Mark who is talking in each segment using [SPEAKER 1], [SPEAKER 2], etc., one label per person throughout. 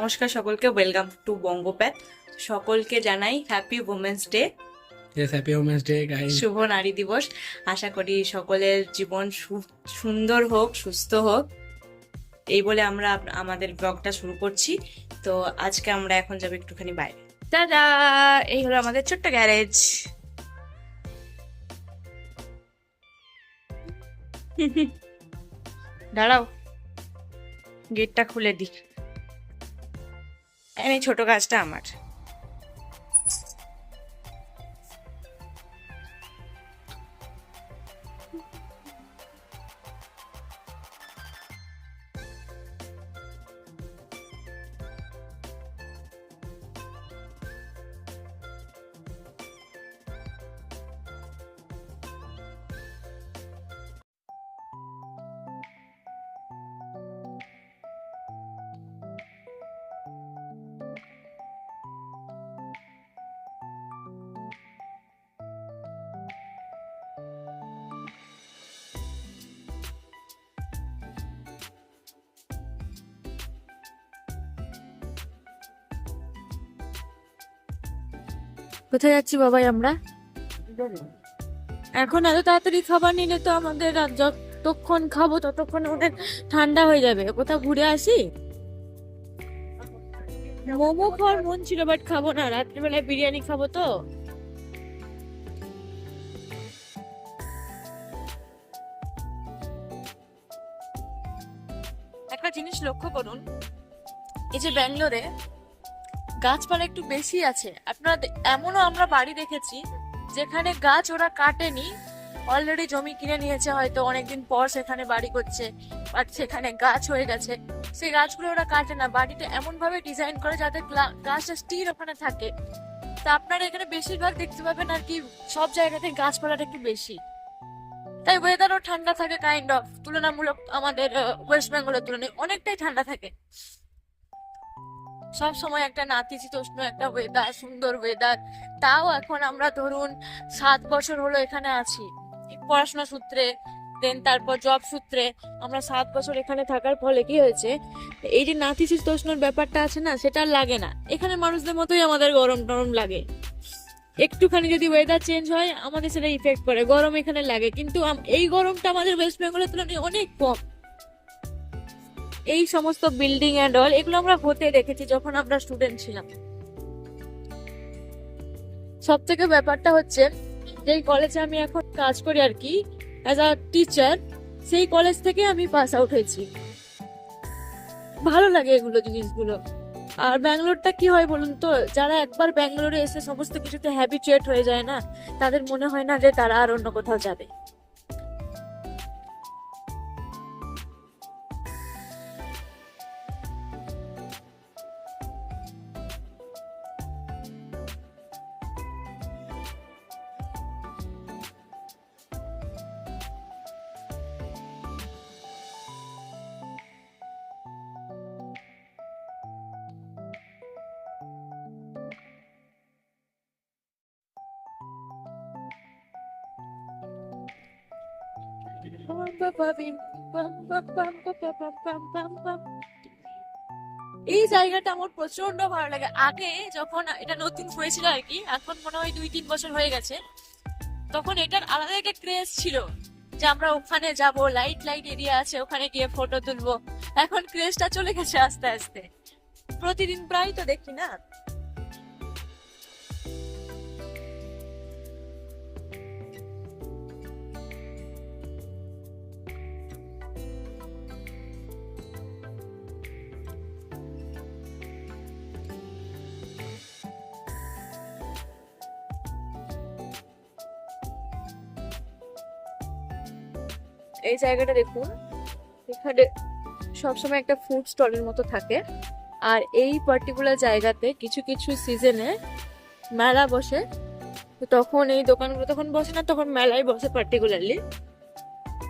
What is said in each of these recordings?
[SPEAKER 1] নমস্কার সকলকে, welcome to বঙ্গপ্যাথ। সকলকে জানাই happy women's day,
[SPEAKER 2] Yes, happy Women's Day, guys.
[SPEAKER 1] শুভ নারী দিবস। আশা করি সকলের জীবন সুন্দর হোক, সুস্থ হোক, এই বলে আমরা আমাদের ব্লগটা শুরু করছি। তো আজকে আমরা এখন যাবো একটুখানি বাইরে। দাদা, এই হলো আমাদের ছোট্ট গ্যারেজ। দাঁড়াও, গেটটা খুলে দিই। এই ছোট গাছটা আমার। কোথায় যাচ্ছি বাবাই আমরা? এখন এত তাড়াতাড়ি খাবার নিলে তো আমাদের আর যতক্ষণ খাবো ততক্ষণ ওদের ঠান্ডা হয়ে যাবে। কোথাও ঘুরে আসি। মোমো খাওয়ার মন ছিল, বাট খাবো না, রাত্রিবেলায় বিরিয়ানি খাবো। তো একটা জিনিস লক্ষ্য করুন, এই যে ব্যাঙ্গালোরে গাছপালা একটু বেশি আছে। আপনারা এমনও আমরা বাড়ি দেখেছি যেখানে গাছ ওরা কাটেনি, অলরেডি জমি কিনে নিয়েছে, হয়তো অনেকদিন পর সেখানে বাড়ি করছে, বাট সেখানে গাছ হয়ে গেছে। সেই গাছগুলো ওরা কাটে না, বাড়িটা এমন ভাবে ডিজাইন করে যাতে গাছটা স্টিল ওখানে থাকে। তা আপনারা এখানে বেশিরভাগ দেখতে পাবেন আর কি, সব জায়গাতে গাছপালাটা একটু বেশি, তাই ওয়েদারও ঠান্ডা থাকে কাইন্ড অফ, তুলনামূলক আমাদের ওয়েস্ট বেঙ্গলের তুলনায় অনেকটাই ঠান্ডা থাকে। সব সময় একটা নাতিশীতোষ্ণ একটা ওয়েদার, সুন্দর ওয়েদার। তাও এখন আমরা ধরুন 7 বছর হলো এখানে আছি, পড়াশোনা সূত্রে, দেন তারপর জব সূত্রে আমরা 7 বছর এখানে থাকার ফলে কি হয়েছে, এই যে নাতিশীতোষ্ণর ব্যাপারটা আছে না, সেটা আর লাগে না। এখানে মানুষদের মতোই আমাদের গরম টরম লাগে, একটুখানি যদি ওয়েদার চেঞ্জ হয় আমাদের সেটা ইফেক্ট করে, গরম এখানে লাগে। কিন্তু এই গরমটা আমাদের ওয়েস্ট বেঙ্গলের তুলনায় অনেক কম। এই সমস্ত বিল্ডিং এন্ড অল এগুলো আমরা হতে দেখেছি যখন আমরা স্টুডেন্ট ছিলাম। সব থেকে ব্যাপারটা হচ্ছে, যেই কলেজে আমি এখন কাজ করি আর কি, অ্যাজ আ টিচার, সেই কলেজ থেকে আমি পাস আউট হয়েছি। ভালো লাগে এগুলো জিনিসগুলো। আর ব্যাঙ্গালোরটা কি হয় বলুন তো, যারা একবার ব্যাঙ্গালোরে এসে সমস্ত কিছুতে হ্যাবিচুয়েট হয়ে যায় না, তাদের মনে হয় না যে তারা আর অন্য কোথাও যাবে। এই জায়গাটা আমার প্রচন্ড ভালো লাগে। আগে যখন এটা নতুন হয়েছিল আর কি, এখন মনে হয় 2-3 বছর হয়ে গেছে, তখন এটার আলাদা একটা ক্রেজ ছিল যে আমরা ওখানে যাব, লাইট লাইট এরিয়া আছে, ওখানে গিয়ে ফটো তুলবো। এখন ক্রেজটা চলে গেছে আস্তে আস্তে, প্রতিদিন প্রায় তো দেখি না। এই জায়গাটা দেখুন, এখানে সবসময় একটা ফুড স্টলের মতো থাকে। আর এই পার্টিকুলার জায়গাতে কিছু কিছু সিজনে মেলা বসে, তো তখন এই দোকানগুলো তখন বসে না, তখন মেলাই বসে পার্টিকুলারলি।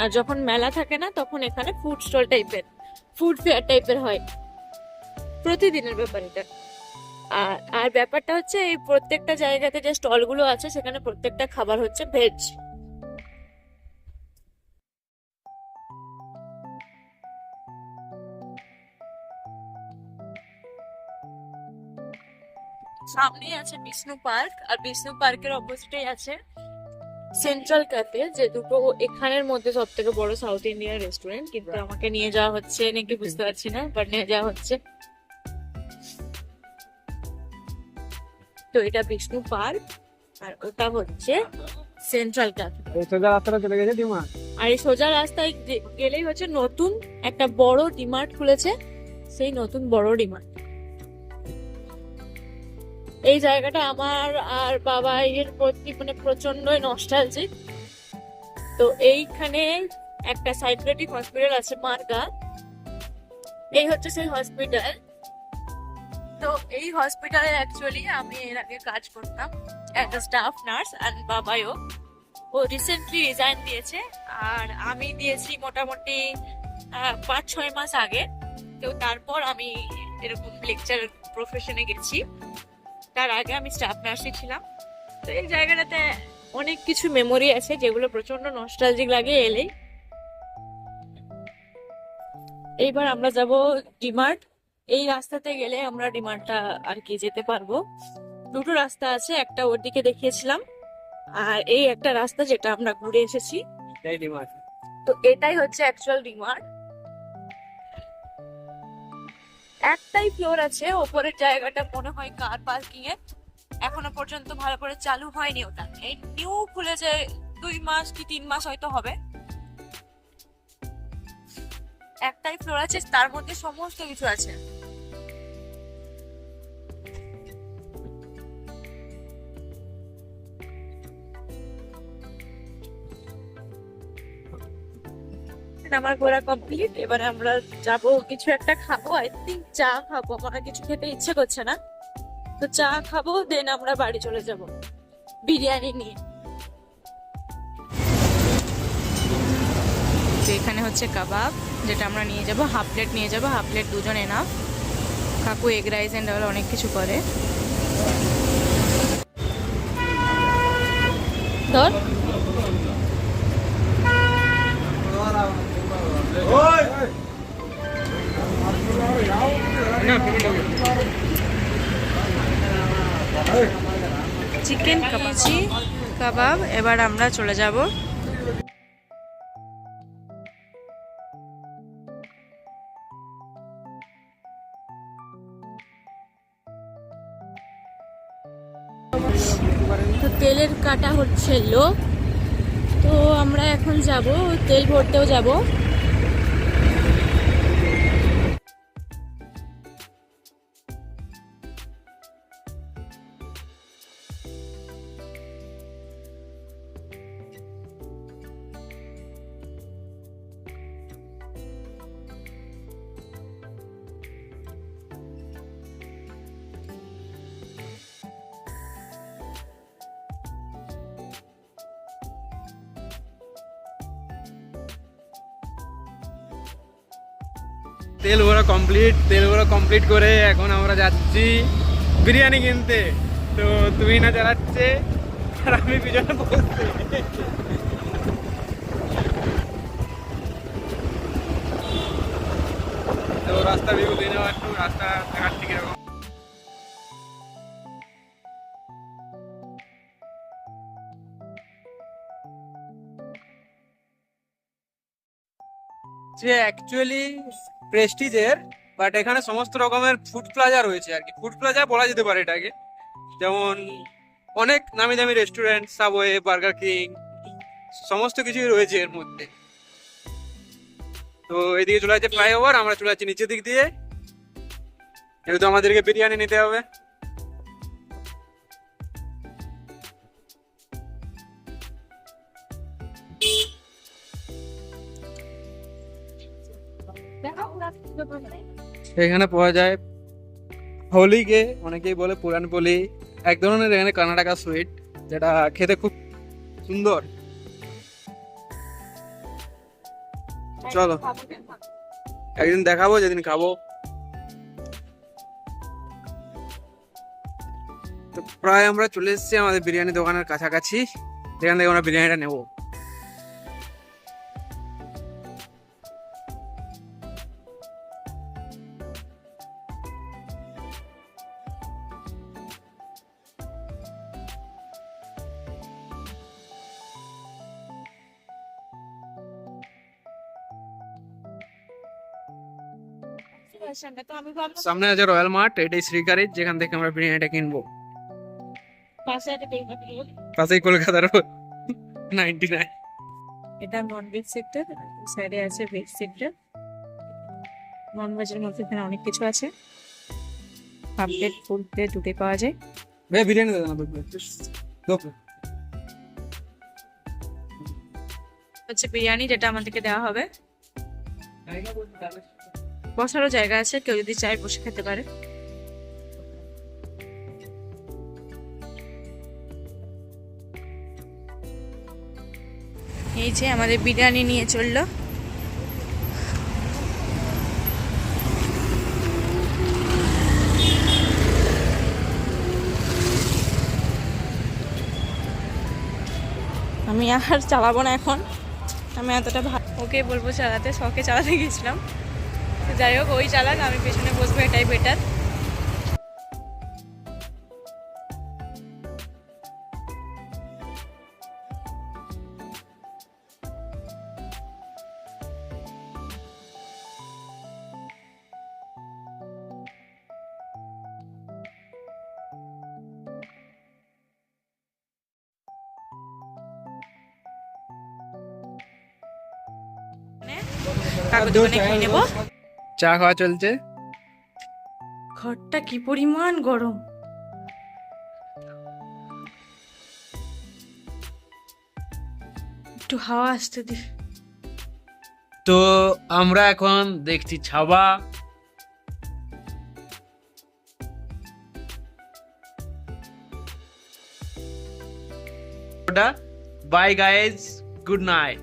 [SPEAKER 1] আর যখন মেলা থাকে না, তখন এখানে ফুড স্টল টাইপের, ফুড ফেয়ার টাইপের হয়। প্রতিদিনের ব্যাপার এটা। আর আর ব্যাপারটা হচ্ছে, এই প্রত্যেকটা জায়গাতে যে স্টলগুলো আছে সেখানে প্রত্যেকটা খাবার হচ্ছে ভেজ। সামনেই আছে বিষ্ণু পার্ক, আর বিষ্ণু পার্কের অপোজিটেই আছে সেন্ট্রাল ক্যাফে, যে দুটো এখানের মধ্যে সব থেকে বড় সাউথ ইন্ডিয়ান রেস্টুরেন্ট। কিন্তু আমাকে নিয়ে যাওয়া হচ্ছে নাকি বুঝতে পারছি না, বাট নিয়ে যাওয়া হচ্ছে। তো এটা বিষ্ণু পার্ক আর ওটা হচ্ছে সেন্ট্রাল ক্যাফে।
[SPEAKER 2] এই সোজা রাস্তাটা চলে গেছে ডিমা।
[SPEAKER 1] আর এই সোজা রাস্তায় গেলেই হচ্ছে নতুন একটা বড় ডিমার্ট খুলেছে, সেই নতুন বড় ডিমার্ট। এই জায়গাটা আমার আর বাবা এর প্রতি মানে প্রচন্ডই নস্টালজিক। তো এইখানে একটা সাইকিয়াট্রিক হসপিটাল আছে মার্গা, এই হচ্ছে সেই হসপিটাল। তো এই হসপিটালে অ্যাকচুয়ালি আমি এর আগে কাজ করতাম একটা স্টাফ নার্স, আর বাবাও ও রিসেন্টলি রিজাইন দিয়েছে, আর আমি দিয়েছি মোটামুটি 5-6 মাস আগে। তো তারপর আমি এরকম লেকচার প্রফেশনে গেছি, তার আগে আমি স্টাফ নার্সই ছিলাম। তো এই জায়গাটাতে অনেক কিছু মেমোরি আছে যেগুলো প্রচন্ড নস্টালজিক লাগে এলেই। এইবার আমরা যাব ডিমার্ট। এই রাস্তাতে গেলে আমরা ডিমার্টটা আর কি যেতে পারবো। দুটো রাস্তা আছে, একটা ওর দিকে দেখিয়েছিলাম, আর এই একটা রাস্তা যেটা আমরা ঘুরে এসেছি।
[SPEAKER 2] এই ডিমা।
[SPEAKER 1] তো এটাই হচ্ছে অ্যাকচুয়াল ডিমার্ট। একটাই ফ্লোর আছে, ওপরের জায়গাটা মনে হয় কার পার্কিং এর, এখনো পর্যন্ত ভালো করে চালু হয়নি ওটা। এই নিউ খুলেছে 2 মাস কি 3 মাস হয়তো হবে। একটাই ফ্লোর আছে, তার মধ্যে সমস্ত কিছু আছে। আমার ঘোরা কমপ্লিট। এবারে আমরা যাব কিছু একটা খাবো, আই থিঙ্ক চা খাবো, আমার কিছু খেতে ইচ্ছে করছে না। তো চা খাবো, দেন আমরা বাড়ি চলে যাব বিরিয়ানি নিয়ে।
[SPEAKER 3] তো এখানে হচ্ছে কাবাব, যেটা আমরা নিয়ে যাব, হাফ প্লেট নিয়ে যাব, হাফ প্লেট দুজন এনাফ। কাকু এগ রাইস এন্ড অল অনেক কিছু করে।
[SPEAKER 1] ধর
[SPEAKER 3] চিকেন কাবাচি কাবাব। এবার আমরা চলে যাব।
[SPEAKER 1] তো তেলের কাটা হচ্ছে লো, তো আমরা এখন যাব তেল ভরতেও যাব।
[SPEAKER 2] তেল ভরা কমপ্লিট, তেল ভরা কমপ্লিট করে এখন আমরা যাচ্ছি বিরিয়ানি কিনতে। তো তুমি না চালাচ্ছে আর আমি পিছনে বসছি। তো রাস্তা ভিউ দিয়ে নেওয়া, একটু রাস্তা দেখাচ্ছি কিরকম। যে অ্যাকচুয়ালি প্রেস্টিজের, বাট এখানে সমস্ত রকমের ফুড প্লাজা রয়েছে আর কি। ফুড প্লাজা বলা যেতে পারে এটাকে। যেমন অনেক নামি দামি রেস্টুরেন্ট, সাবওয়ে, বার্গার কিং, সমস্ত কিছুই রয়েছে এর মধ্যে। তো এদিকে চলে যাচ্ছে ফ্লাইওভার, আমরা চলে যাচ্ছি নিচের দিক দিয়ে। যেহেতু আমাদেরকে বিরিয়ানি নিতে হবে। এখানে পাওয়া যায় হোলিকে, অনেকেই বলে পুরান পোলি, এক ধরনের এখানে কর্ণাটকা সুইট, যেটা খেতে খুব সুন্দর। চলো একদিন দেখাবো, যেদিন খাবো। তো প্রায় আমরা চলে এসেছি আমাদের বিরিয়ানি দোকানের কাছাকাছি, যেখান থেকে আমরা বিরিয়ানিটা নেবো।
[SPEAKER 1] ভার্সনটা তো আমি ভাবলাম
[SPEAKER 2] সামনে আছে রয়্যাল মার্ট, এটাই শ্রীকারিজ, যেখান থেকে আমরা বিরিয়ানিটা কিনবো।
[SPEAKER 1] পাশে একটা কলকাতা রোড।
[SPEAKER 2] পাশেই কলকাতার 99।
[SPEAKER 3] এটা নন ভেজ সেক্টর, সাইডে আছে ভেজ সেক্টর। নন ভেজের মধ্যে এখানে অনেক কিছু আছে, হাফ প্লেট ফুল প্লেট দুটোই পাওয়া যায়।
[SPEAKER 2] ভাই বিরিয়ানি দাও না, দো প্লেট।
[SPEAKER 3] হচ্ছে বিরিয়ানি যেটা আমাদেরকে দেওয়া হবে। বসারও জায়গা আছে, কেউ যদি চায় বসে খেতে পারে। এই যে আমাদের বিরিয়ানি নিয়ে চললো। আমি আর চালাবো না এখন, আমি এতটা ওকে বলবো চালাতে, শখে চালাতে গেছিলাম। তো যাই হোক, ওই চালাক, আমি পেছনে বসবো, এটাই বেটার। কাগজ দোকানে খেয়ে নেবো।
[SPEAKER 2] চা খাওয়া চলছে।
[SPEAKER 3] ঘরটা কি পরিমাণ গরম, একটু হাওয়া আসতে দি।
[SPEAKER 2] তো আমরা এখন দেখছি Chhaava. By guys, good night.